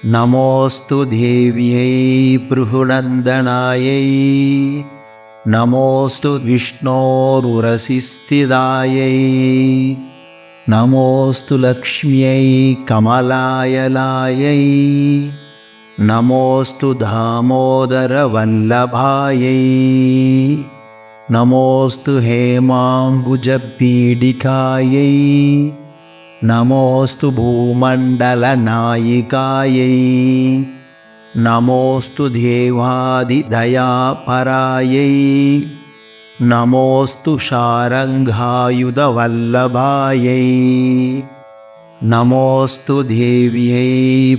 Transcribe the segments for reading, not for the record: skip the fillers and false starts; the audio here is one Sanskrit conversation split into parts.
नमोऽस्तु देव्यै भृगुनन्दनायै नमोऽस्तु विष्णोरुरसिस्थितायै नमोऽस्तु लक्ष्म्यै कमलायलायै नमोऽस्तु दामोदरवल्लभायै नमोऽस्तु हेमाम्बुजपीडिकायै नमोऽस्तु भूमण्डलनायिकायै नमोऽस्तु देवादिदयापरायै नमोऽस्तु शारङ्गायुधवल्लभायै नमोऽस्तु देव्यै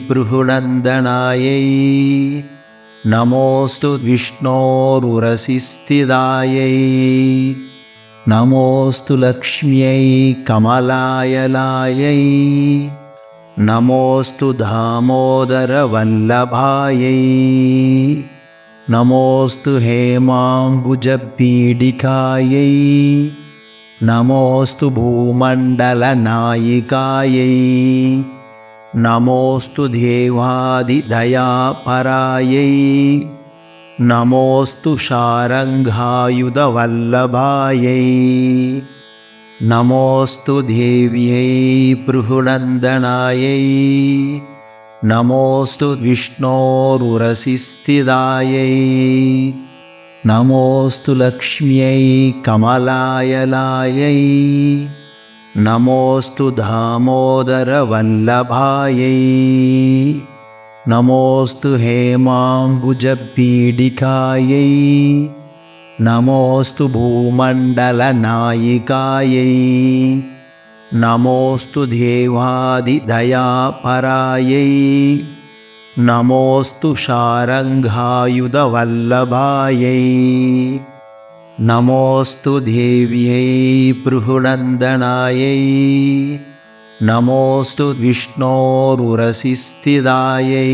भृगुनन्दनायै नमोऽस्तु विष्णोरुरसिस्थितायै नमोऽस्तु लक्ष्म्यै कमलायलायै नमोऽस्तु दामोदरवल्लभायै नमोऽस्तु हेमाम्बुजपीडिकायै नमोऽस्तु भूमण्डलनायिकायै नमोऽस्तु देवादिदयापरायै नमोऽस्तु शारङ्गायुधवल्लभायै नमोऽस्तु देव्यै भृगुनन्दनायै नमोऽस्तु विष्णोरुरसिस्थितायै नमोऽस्तु लक्ष्म्यै कमलायलायै नमोऽस्तु दामोदरवल्लभायै नमोऽस्तु हेमाम्बुजपीडिकायै नमोऽस्तु भूमण्डलनायिकायै नमोऽस्तु देवादिदयापरायै नमोऽस्तु शारङ्गायुधवल्लभायै नमोऽस्तु देव्यै भृगुनन्दनायै नमोऽस्तु विष्णोरुरसिस्थितायै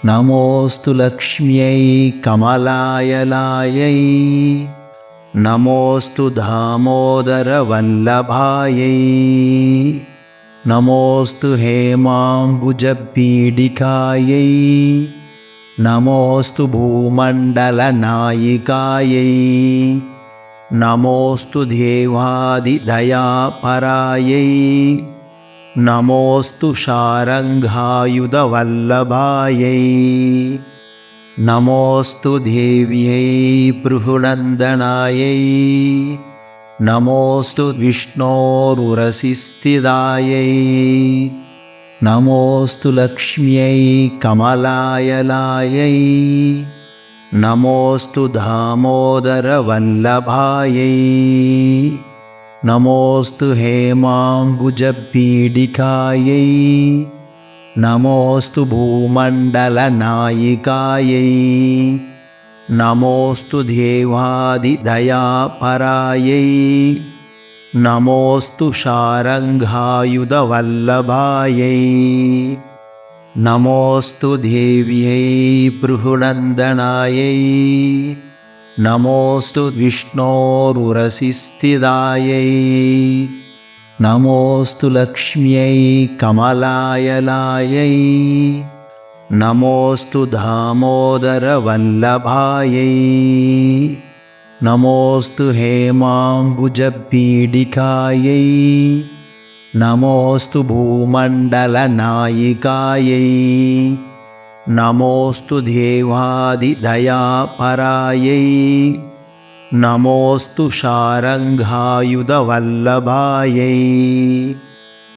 नमोऽस्तु लक्ष्म्यै कमलायलायै नमोऽस्तु दामोदरवल्लभायै नमोऽस्तु हेमाम्बुजपीडिकायै नमोऽस्तु भूमण्डलनायिकायै नमोऽस्तु देवादिदयापरायै नमोऽस्तु शारङ्गायुधवल्लभायै नमोऽस्तु देव्यै भृगुनन्दनायै नमोऽस्तु विष्णोरुरसिस्थितायै नमोऽस्तु लक्ष्म्यै कमलायलायै नमोऽस्तु दामोदरवल्लभायै नमोऽस्तु हेमाम्बुजपीडिकायै नमोऽस्तु भूमण्डलनायिकायै नमोऽस्तु देवादिदयापरायै नमोऽस्तु शारङ्गायुधवल्लभायै नमोऽस्तु देव्यै भृगुनन्दनायै नमोऽस्तु विष्णोरुरसिस्थितायै नमोऽस्तु लक्ष्म्यै कमलायलायै नमोऽस्तु दामोदरवल्लभायै नमोऽस्तु हेमाम्बुजपीडिकायै नमोऽस्तु भूमण्डलनायिकायै नमोऽस्तु देवादिदयापरायै नमोऽस्तु शारङ्गायुधवल्लभायै